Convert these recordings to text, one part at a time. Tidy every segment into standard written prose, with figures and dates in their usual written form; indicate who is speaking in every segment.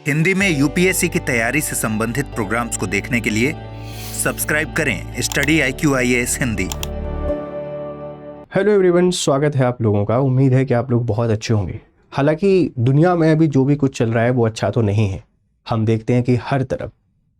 Speaker 1: हिंदी में यूपीएससी की तैयारी से संबंधित प्रोग्राम्स को देखने के लिए सब्सक्राइब करें study IQIAS Hindi.
Speaker 2: Hello everyone, स्वागत है आप लोगों का। उम्मीद है कि आप लोग बहुत अच्छे होंगे। हालांकि दुनिया में अभी जो भी कुछ चल रहा है वो अच्छा तो नहीं है। हम देखते हैं कि हर तरफ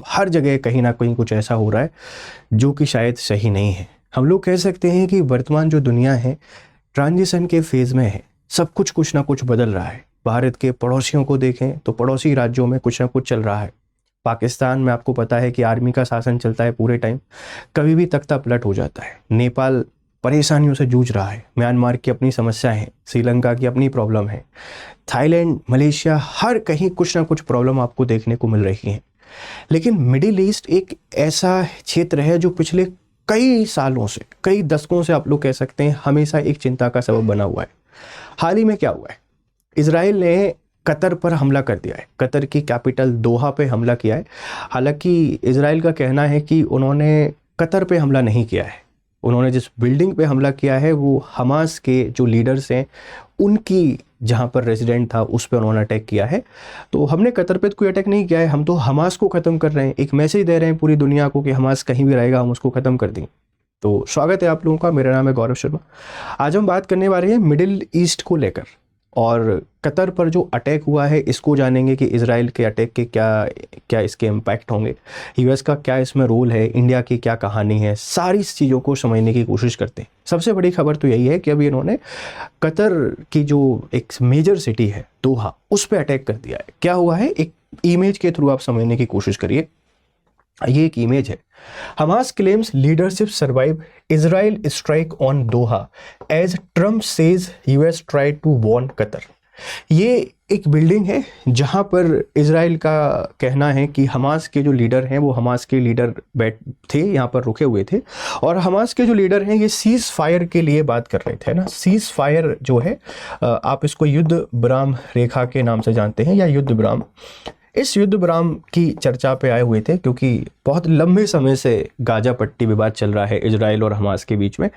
Speaker 2: हर जगह कहीं ना कहीं कुछ ऐसा हो रहा है जो कि शायद सही नहीं है। हम लोग कह सकते हैं कि वर्तमान जो दुनिया है ट्रांजिशन के फेज़ में है। सब कुछ ना कुछ बदल रहा है। भारत के पड़ोसियों को देखें तो पड़ोसी राज्यों में कुछ ना कुछ चल रहा है। पाकिस्तान में आपको पता है कि आर्मी का शासन चलता है पूरे टाइम, कभी भी तख्ता पलट हो जाता है। नेपाल परेशानियों से जूझ रहा है। म्यांमार की अपनी समस्या है, श्रीलंका की अपनी प्रॉब्लम है, थाईलैंड, मलेशिया, हर कहीं कुछ ना कुछ प्रॉब्लम आपको देखने को मिल रही है। लेकिन मिडिल ईस्ट एक ऐसा क्षेत्र है जो पिछले कई सालों से, कई दशकों से आप लोग कह सकते हैं हमेशा एक चिंता का सबब बना हुआ है। हाल ही में क्या हुआ है, इजराइल ने कतर पर हमला कर दिया है। कतर की कैपिटल दोहा पे हमला किया है। हालांकि इजराइल का कहना है कि उन्होंने कतर पे हमला नहीं किया है। उन्होंने जिस बिल्डिंग पे हमला किया है वो हमास के जो लीडर्स हैं उनकी जहाँ पर रेजिडेंट था उस पर उन्होंने अटैक किया है। तो हमने कतर पे तो कोई अटैक नहीं किया है, हम तो हमास को ख़त्म कर रहे हैं। एक मैसेज दे रहे हैं पूरी दुनिया को कि हमास कहीं भी रहेगा हम उसको ख़त्म कर देंगे। तो स्वागत है आप लोगों का। मेरा नाम है गौरव शर्मा। आज हम बात करने वाले हैं मिडिल ईस्ट को लेकर और कतर पर जो अटैक हुआ है इसको जानेंगे कि इजराइल के अटैक के क्या इसके इम्पैक्ट होंगे, यूएस का क्या इसमें रोल है, इंडिया की क्या कहानी है, सारी चीज़ों को समझने की कोशिश करते हैं। सबसे बड़ी खबर तो यही है कि अभी इन्होंने कतर की जो एक मेजर सिटी है दोहा उस पर अटैक कर दिया है। क्या हुआ है, एक इमेज के थ्रू आप समझने की कोशिश करिए। ये एक इमेज है। Hamas claims leadership survive Israel strike on Doha as Trump says US try to warn Qatar. ये एक बिल्डिंग है जहां पर इजराइल का कहना है कि हमास के जो लीडर हैं वो हमास के लीडर बैठ थे, यहाँ पर रुके हुए थे और हमास के जो लीडर हैं ये सीज फायर के लिए बात कर रहे थे ना। सीज फायर जो है आप इसको युद्ध विराम रेखा के नाम से जानते हैं या युद्ध विराम। इस युद्ध विराम की चर्चा पे आए हुए थे क्योंकि बहुत लंबे समय से गाजा पट्टी विवाद चल रहा है इजराइल और हमास के बीच में।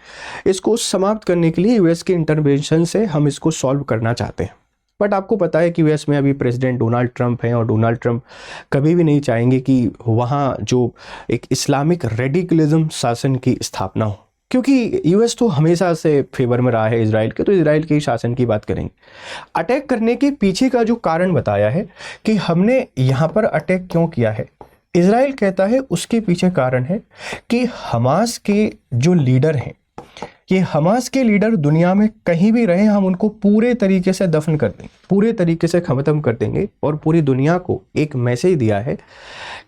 Speaker 2: इसको समाप्त करने के लिए यूएस के इंटरवेंशन से हम इसको सॉल्व करना चाहते हैं। बट आपको पता है कि यूएस में अभी प्रेसिडेंट डोनाल्ड ट्रंप हैं और डोनाल्ड ट्रंप कभी भी नहीं चाहेंगे कि वहाँ जो एक इस्लामिक रेडिकलिज्म शासन की स्थापना हो, क्योंकि यूएस तो हमेशा से फेवर में रहा है इजराइल के। तो इजराइल के शासन की बात करेंगे। अटैक करने के पीछे का जो कारण बताया है कि हमने यहाँ पर अटैक क्यों किया है, इजराइल कहता है उसके पीछे कारण है कि हमास के जो लीडर हैं, ये हमास के लीडर दुनिया में कहीं भी रहे हम उनको पूरे तरीके से दफन कर देंगे, पूरे तरीके से ख़त्म कर देंगे। और पूरी दुनिया को एक मैसेज दिया है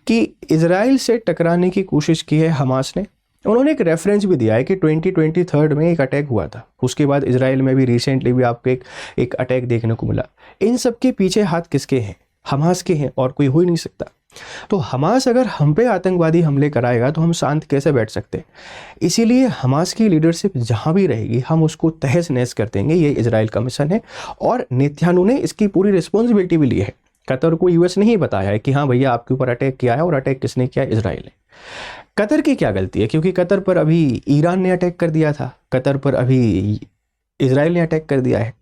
Speaker 2: कि इजराइल से टकराने की कोशिश की है हमास ने। उन्होंने एक रेफरेंस भी दिया है कि 2023 में एक अटैक हुआ था, उसके बाद इजराइल में भी रिसेंटली भी आपको एक अटैक देखने को मिला। इन सब के पीछे हाथ किसके हैं? हमास के हैं और कोई हो ही नहीं सकता। तो हमास अगर हम पे आतंकवादी हमले कराएगा तो हम शांत कैसे बैठ सकते हैं? इसीलिए हमास की लीडरशिप जहाँ भी रहेगी हम उसको तहस नहस कर देंगे। ये इजराइल का मिशन है और नेतन्याहू ने इसकी पूरी रिस्पॉन्सिबिलिटी भी ली है। कतर को यूएस नहीं बताया है कि हाँ भैया आपके ऊपर अटैक किया है, और अटैक किसने किया? इजराइल ने। कतर की क्या गलती है? क्योंकि कतर पर अभी ईरान ने अटैक कर दिया था, कतर पर अभी इजराइल ने अटैक कर दिया है।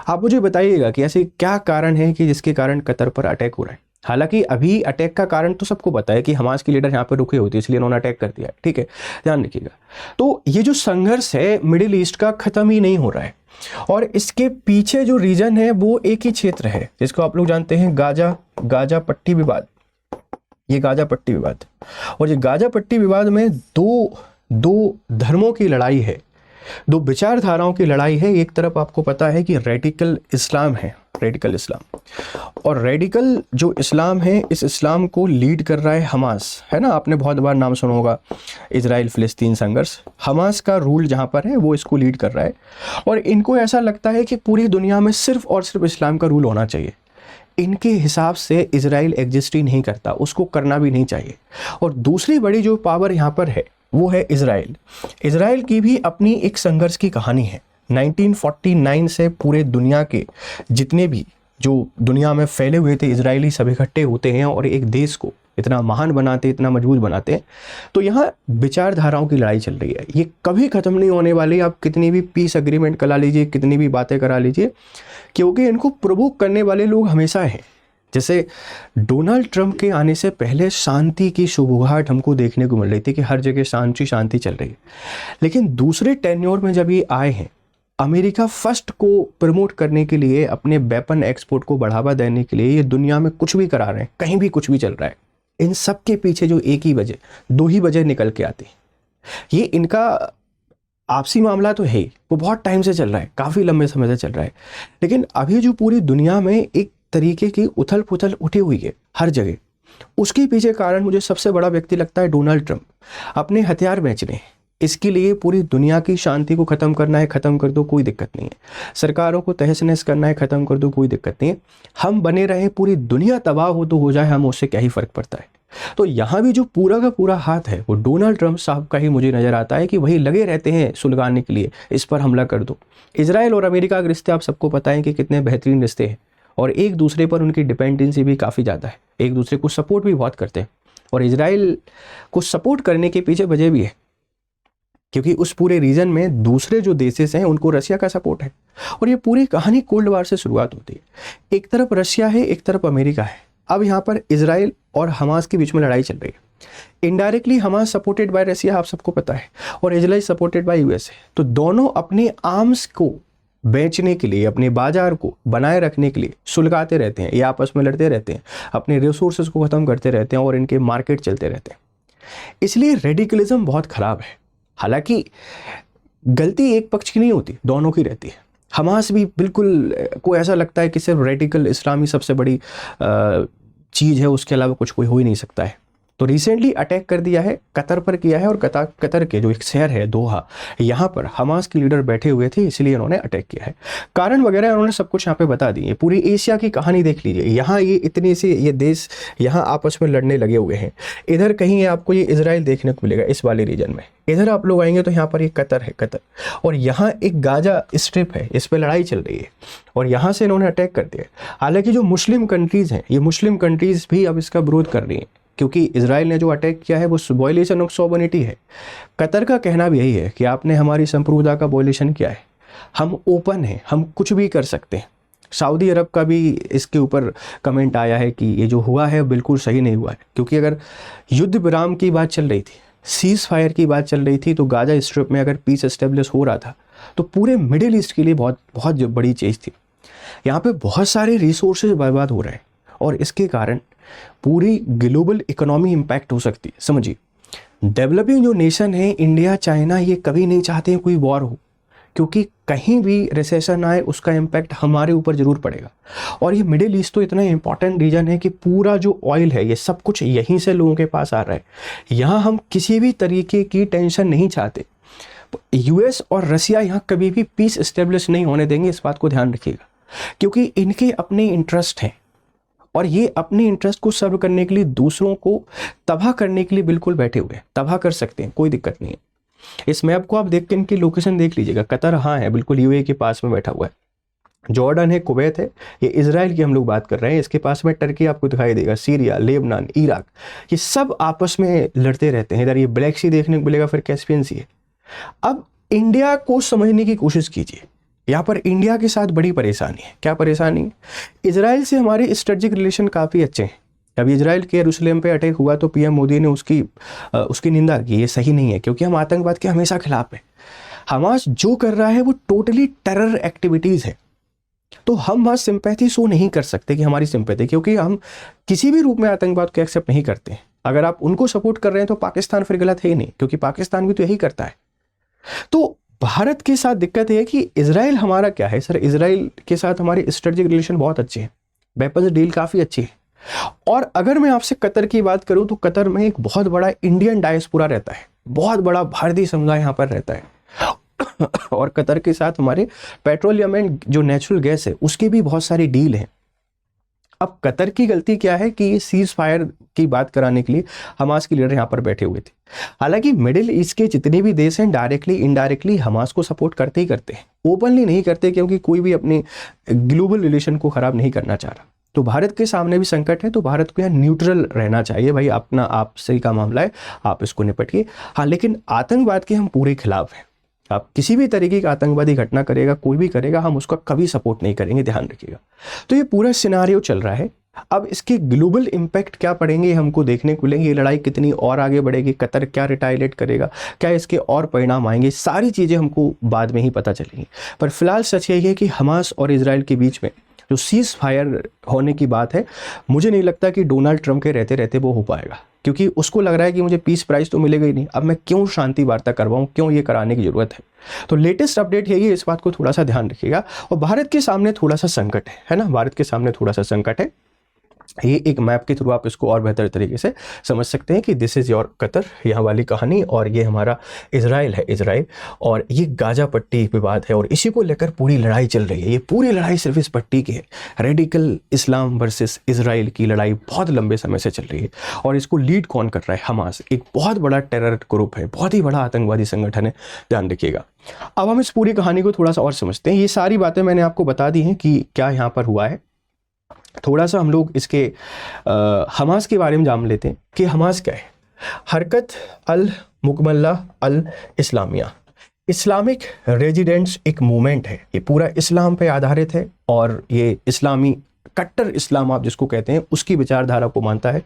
Speaker 2: आप मुझे बताइएगा कि ऐसे क्या कारण है कि जिसके कारण कतर पर अटैक हो रहा है। हालांकि अभी अटैक का कारण तो सबको पता है कि हमास के लीडर यहाँ पर रुके होते इसलिए उन्होंने अटैक कर दिया है, ठीक है, ध्यान रखिएगा। तो ये जो संघर्ष है मिडिल ईस्ट का ख़त्म ही नहीं हो रहा है और इसके पीछे जो रीजन है वो एक ही क्षेत्र है जिसको आप लोग जानते हैं गाजा पट्टी विवाद। ये गाजा पट्टी विवाद, और ये गाजा पट्टी विवाद में दो धर्मों की लड़ाई है, दो विचारधाराओं की लड़ाई है। एक तरफ आपको पता है कि रेडिकल इस्लाम है, रेडिकल इस्लाम, और रेडिकल जो इस्लाम है इस इस्लाम को लीड कर रहा है हमास, है ना। आपने बहुत बार नाम सुना होगा इजराइल फिलिस्तीन संघर्ष। हमास का रूल जहाँ पर है वो इसको लीड कर रहा है और इनको ऐसा लगता है कि पूरी दुनिया में सिर्फ और सिर्फ इस्लाम का रूल होना चाहिए। इनके हिसाब से इजराइल एग्जिस्ट ही नहीं करता, उसको करना भी नहीं चाहिए। और दूसरी बड़ी जो पावर यहाँ पर है वो है इजराइल। इजराइल की भी अपनी एक संघर्ष की कहानी है। 1949 से पूरे दुनिया के जितने भी जो दुनिया में फैले हुए थे इजरायली सब इकट्ठे होते हैं और एक देश को इतना महान बनाते, इतना मजबूत बनाते हैं। तो यहाँ विचारधाराओं की लड़ाई चल रही है, ये कभी ख़त्म नहीं होने वाली। आप कितनी भी पीस एग्रीमेंट करा लीजिए, कितनी भी बातें करा लीजिए, क्योंकि इनको प्रोवोक करने वाले लोग हमेशा हैं। जैसे डोनाल्ड ट्रंप के आने से पहले शांति की शुरुआत हमको देखने को मिल रही थी कि हर जगह शांति चल रही है, लेकिन दूसरे टेन्योर में जब ये आए हैं, अमेरिका फर्स्ट को प्रमोट करने के लिए, अपने वेपन एक्सपोर्ट को बढ़ावा देने के लिए ये दुनिया में कुछ भी करा रहे हैं, कहीं भी कुछ भी चल रहा है, इन सब के पीछे जो एक ही वजह, दो ही वजह निकल के आती है। ये इनका आपसी मामला तो है ही, वो बहुत टाइम से चल रहा है, काफ़ी लंबे समय से चल रहा है, लेकिन अभी जो पूरी दुनिया में एक तरीके की उथल पुथल उठी हुई है हर जगह, उसके पीछे कारण मुझे सबसे बड़ा व्यक्ति लगता है डोनाल्ड ट्रंप। अपने हथियार बेचने, इसके लिए पूरी दुनिया की शांति को ख़त्म करना है, ख़त्म कर दो, कोई दिक्कत नहीं है। सरकारों को तहस नहस करना है, ख़त्म कर दो, कोई दिक्कत नहीं है। हम बने रहें, पूरी दुनिया तबाह हो तो हो जाए, हम उससे क्या ही फ़र्क पड़ता है। तो यहाँ भी जो पूरा का पूरा हाथ है वो डोनाल्ड ट्रंप साहब का ही मुझे नज़र आता है कि वही लगे रहते हैं सुलगाने के लिए, इस पर हमला कर दो। इजराइल और अमेरिका के रिश्ते आप सबको पता है कि कितने बेहतरीन रिश्ते हैं, और एक दूसरे पर उनकी डिपेंडेंसी भी काफ़ी ज़्यादा है, एक दूसरे को सपोर्ट भी बहुत करते हैं। और इजराइल को सपोर्ट करने के पीछे वजह भी है, क्योंकि उस पूरे रीजन में दूसरे जो देशेस हैं उनको रशिया का सपोर्ट है। और ये पूरी कहानी कोल्ड वार से शुरुआत होती है। एक तरफ रशिया है, एक तरफ अमेरिका है। अब यहाँ पर इजराइल और हमास के बीच में लड़ाई चल रही है। Indirectly Hamas supported by Russia, आप सबको पता है, और इजराइल सपोर्टेड बाय यूएसए। तो दोनों अपने आर्म्स को बेचने के लिए, अपने बाजार को बनाए रखने के लिए सुलगाते रहते हैं, ये आपस में लड़ते रहते हैं, अपने रिसोर्सेज को ख़त्म करते रहते हैं और इनके मार्केट चलते रहते हैं। इसलिए रेडिकलिज्म बहुत ख़राब है। हालांकि गलती एक पक्ष की नहीं होती, दोनों की रहती है। हमास भी बिल्कुल को ऐसा लगता है कि सिर्फ रेडिकल इस्लामी सबसे बड़ी चीज़ है, उसके अलावा कुछ कोई हो ही नहीं सकता है। तो रिसेंटली अटैक कर दिया है, कतर पर किया है, और कतर के जो एक शहर है दोहा, यहाँ पर हमास के लीडर बैठे हुए थे, इसलिए उन्होंने अटैक किया है। कारण वगैरह उन्होंने सब कुछ यहाँ पे बता दिए। पूरी एशिया की कहानी देख लीजिए, यहाँ ये इतने से ये देश यहाँ आपस में लड़ने लगे हुए हैं। इधर कहीं आपको ये इजराइल देखने को मिलेगा इस वाले रीजन में, इधर आप लोग आएंगे तो यहाँ पर ये कतर है, कतर, और यहाँ एक गाजा स्ट्रिप है, इस पर लड़ाई चल रही है, और यहाँ से इन्होंने अटैक कर दिया। हालांकि जो मुस्लिम कंट्रीज़ हैं, ये मुस्लिम कंट्रीज़ भी अब इसका विरोध कर रही हैं, क्योंकि इजराइल ने जो अटैक किया है वो वॉयलेशन ऑफ सॉवरेनिटी है। कतर का कहना भी यही है कि आपने हमारी संप्रभुता का वॉयलेशन किया है, हम ओपन हैं, हम कुछ भी कर सकते हैं। सऊदी अरब का भी इसके ऊपर कमेंट आया है कि ये जो हुआ है बिल्कुल सही नहीं हुआ है, क्योंकि अगर युद्ध विराम की बात चल रही थी, सीज़ फायर की बात चल रही थी, तो गाजा स्ट्रिप में अगर पीस एस्टेब्लिश हो रहा था तो पूरे मिडिल ईस्ट के लिए बहुत बहुत बड़ी चीज़ थी। यहाँ पे बहुत सारे रिसोर्सेज बर्बाद हो रहे हैं, और इसके कारण पूरी ग्लोबल इकोनॉमी इम्पैक्ट हो सकती है। समझिए, डेवलपिंग जो नेशन है, इंडिया, चाइना, ये कभी नहीं चाहते हैं कोई वॉर हो, क्योंकि कहीं भी रिसेशन आए उसका इम्पैक्ट हमारे ऊपर ज़रूर पड़ेगा। और ये मिडिल ईस्ट तो इतना इंपॉर्टेंट रीजन है कि पूरा जो ऑयल है ये सब कुछ यहीं से लोगों के पास आ रहा है। यहाँ हम किसी भी तरीके की टेंशन नहीं चाहते। यूएस और रशिया यहाँ कभी भी पीस इस्टेब्लिश नहीं होने देंगे, इस बात को ध्यान रखिएगा, क्योंकि इनके अपने इंटरेस्ट हैं, और ये अपने इंटरेस्ट को सर्व करने के लिए दूसरों को तबाह करने के लिए बिल्कुल बैठे हुए हैं। तबाह कर सकते हैं, कोई दिक्कत नहीं है। इस मैप को आप देख के इनकी लोकेशन देख लीजिएगा। कतर हाँ है, बिल्कुल यूएई के पास में बैठा हुआ है। जॉर्डन है, कुवैत है, ये इजराइल की हम लोग बात कर रहे हैं। इसके पास में टर्की आपको दिखाई देगा, सीरिया, लेबनान, इराक, ये सब आपस में लड़ते रहते हैं। इधर ये ब्लैक सी देखने को मिलेगा, फिर कैस्पियन सी है। अब इंडिया को समझने की कोशिश कीजिए। यहाँ पर इंडिया के साथ बड़ी परेशानी है। क्या परेशानी है? इजराइल से हमारे स्ट्रेटेजिक रिलेशन काफ़ी अच्छे हैं। अब इजराइल के यरूशलेम पे अटैक हुआ तो पीएम मोदी ने उसकी निंदा की, ये सही नहीं है, क्योंकि हम आतंकवाद के हमेशा खिलाफ हैं। हमास जो कर रहा है वो टोटली टेरर एक्टिविटीज़ है, तो हम वहाँ सिंपैथी शो नहीं कर सकते कि हमारी सिंपैथी, क्योंकि हम किसी भी रूप में आतंकवाद को एक्सेप्ट नहीं करते हैं। अगर आप उनको सपोर्ट कर रहे हैं तो पाकिस्तान फिर गलत है ही नहीं, क्योंकि पाकिस्तान भी तो यही करता है। तो भारत के साथ दिक्कत है कि इजराइल हमारा क्या है सर, इजराइल के साथ हमारे स्ट्रेटेजिक रिलेशन बहुत अच्छे हैं, वेपन्स डील काफ़ी अच्छी है। और अगर मैं आपसे कतर की बात करूं तो कतर में एक बहुत बड़ा इंडियन डायस्पोरा रहता है, बहुत बड़ा भारतीय समुदाय यहाँ पर रहता है। और कतर के साथ हमारे पेट्रोलियम एंड जो नेचुरल गैस है उसकी भी बहुत सारी डील है। अब कतर की गलती क्या है कि ये सीज फायर की बात कराने के लिए हमास के लीडर यहाँ पर बैठे हुए थे। हालांकि मिडिल ईस्ट के जितने भी देश हैं डायरेक्टली इनडायरेक्टली हमास को सपोर्ट करते ही करते हैं, ओपनली नहीं करते, क्योंकि कोई भी अपने ग्लोबल रिलेशन को खराब नहीं करना चाह रहा। तो भारत के सामने भी संकट है, तो भारत को यहाँ न्यूट्रल रहना चाहिए। भाई अपना आपसे का मामला है, आप इसको निपटिए। हाँ, लेकिन आतंकवाद के हम पूरे खिलाफ हैं। आप किसी भी तरीके का आतंकवादी घटना करेगा, कोई भी करेगा, हम उसका कभी सपोर्ट नहीं करेंगे, ध्यान रखिएगा। तो ये पूरा सिनारियो चल रहा है। अब इसके ग्लोबल इम्पैक्ट क्या पड़ेंगे हमको देखने को मिलेंगे, ये लड़ाई कितनी और आगे बढ़ेगी, कतर क्या रिटायलेट करेगा, क्या इसके और परिणाम आएंगे, सारी चीज़ें हमको बाद में ही पता चलेंगी। पर फिलहाल सच यही है कि हमास और इजराइल के बीच में जो सीज फायर होने की बात है, मुझे नहीं लगता कि डोनाल्ड ट्रंप के रहते रहते वो हो पाएगा, क्योंकि उसको लग रहा है कि मुझे पीस प्राइज तो मिलेगा ही नहीं, अब मैं क्यों शांति वार्ता करवाऊँ, क्यों ये कराने की ज़रूरत है। तो लेटेस्ट अपडेट यही है, इस बात को थोड़ा सा ध्यान रखिएगा। और भारत के सामने थोड़ा सा संकट है ना, भारत के सामने थोड़ा सा संकट है। ये एक मैप के थ्रू आप इसको और बेहतर तरीके से समझ सकते हैं कि दिस इज़ योर कतर, यहाँ वाली कहानी, और ये हमारा इजराइल है, इजराइल, और ये गाजा पट्टी विवाद है, और इसी को लेकर पूरी लड़ाई चल रही है। ये पूरी लड़ाई सिर्फ इस पट्टी की है, रेडिकल इस्लाम वर्सेस इजराइल की लड़ाई बहुत लंबे समय से चल रही है। और इसको लीड कौन कर रहा है? हमास, एक बहुत बड़ा टेरर ग्रुप है, बहुत ही बड़ा आतंकवादी संगठन है, ध्यान रखिएगा। अब हम इस पूरी कहानी को थोड़ा सा और समझते हैं। ये सारी बातें मैंने आपको बता दी हैं कि क्या यहाँ पर हुआ है। थोड़ा सा हम लोग इसके हमास के बारे में जान लेते हैं कि हमास क्या है। हरकत अल मुकम्मला अल इस्लामिया, इस्लामिक रेजिडेंट्स एक मूवमेंट है, ये पूरा इस्लाम पे आधारित है, और ये इस्लामी कट्टर इस्लाम आप जिसको कहते हैं उसकी विचारधारा को मानता है।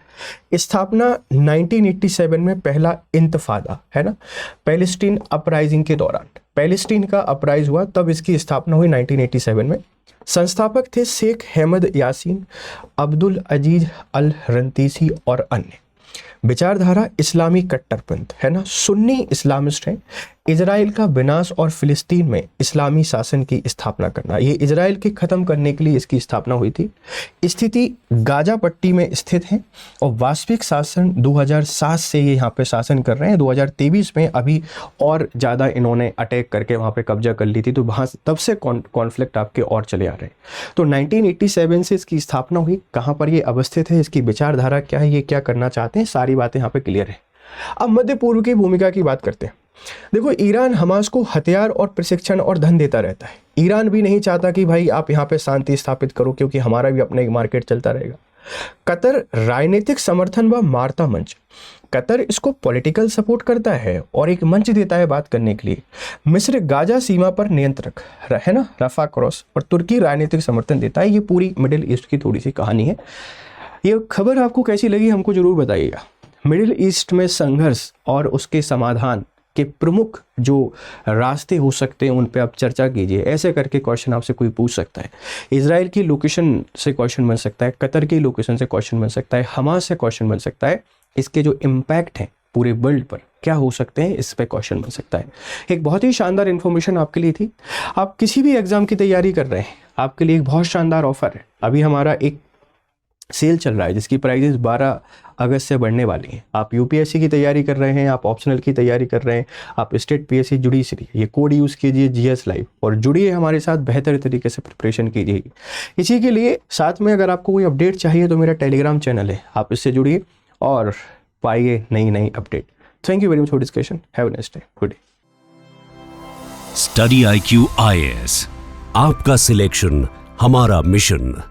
Speaker 2: स्थापना 1987 में पहला इंतफादा है ना, पैलेस्टीन अपराइजिंग के दौरान, पैलेस्टीन का अपराइज हुआ तब इसकी स्थापना हुई 1987 में। संस्थापक थे शेख अहमद यासीन, अब्दुल अजीज अल रंतीसी और अन्य। विचारधारा इस्लामी कट्टरपंथ है ना, सुन्नी इस्लामिस्ट हैं। इजराइल का विनाश और फिलिस्तीन में इस्लामी शासन की स्थापना करना, ये इजराइल के ख़त्म करने के लिए इसकी स्थापना हुई थी। स्थिति गाजा पट्टी में स्थित है, और वास्तविक शासन 2007 से ये यहाँ पे शासन कर रहे हैं। 2023 में अभी और ज़्यादा इन्होंने अटैक करके वहाँ पे कब्जा कर ली थी, तो वहाँ तब से कॉन्फ्लिक्ट आपके और चले आ रहे हैं। तो 1987 से इसकी स्थापना हुई। कहाँ पर ये अवस्थित है, इसकी विचारधारा क्या है, ये क्या करना चाहते हैं, सारी बातें यहाँ पे क्लियर है। अब मध्य पूर्व की भूमिका की बात करते हैं। देखो, ईरान हमास को हथियार और प्रशिक्षण और धन देता रहता है। ईरान भी नहीं चाहता कि भाई आप यहाँ पे शांति स्थापित करो, क्योंकि हमारा भी अपना एक मार्केट चलता रहेगा। कतर राजनीतिक समर्थन व वार्ता मंच, कतर इसको पॉलिटिकल सपोर्ट करता है और एक मंच देता है बात करने के लिए। मिस्र गाजा सीमा पर नियंत्रक है ना, रफा क्रॉस, और तुर्की राजनीतिक समर्थन देता है। ये पूरी मिडिल ईस्ट की थोड़ी सी कहानी है। ये खबर आपको कैसी लगी हमको जरूर बताइएगा। मिडिल ईस्ट में संघर्ष और उसके समाधान के प्रमुख जो रास्ते हो सकते हैं उन पे आप चर्चा कीजिए। ऐसे करके क्वेश्चन आपसे कोई पूछ सकता है। इजराइल की लोकेशन से क्वेश्चन बन सकता है, कतर की लोकेशन से क्वेश्चन बन सकता है, हमास से क्वेश्चन बन सकता है। इसके जो इम्पैक्ट हैं पूरे वर्ल्ड पर क्या हो सकते हैं, इस पे क्वेश्चन बन सकता है। एक बहुत ही शानदार इन्फॉर्मेशन आपके लिए थी। आप किसी भी एग्जाम की तैयारी कर रहे हैं, आपके लिए एक बहुत शानदार ऑफर है। अभी हमारा एक सेल चल रहा है जिसकी प्राइजेस 12 अगस्त से बढ़ने वाली हैं। आप यूपीएससी की तैयारी कर रहे हैं, आप ऑप्शनल की तैयारी कर रहे हैं, आप स्टेट पीएससी जुडिशरी, ये कोड यूज़ कीजिए जीएस लाइव, और जुड़िए हमारे साथ, बेहतर तरीके से प्रिपरेशन कीजिए। इसी के लिए साथ में अगर आपको कोई अपडेट चाहिए तो मेरा टेलीग्राम चैनल है, आप इससे जुड़िए और पाइए नई नई update. Thank you very much for discussion. Have a nice day, good day.
Speaker 3: Study IQ IAS, आपका सिलेक्शन हमारा मिशन।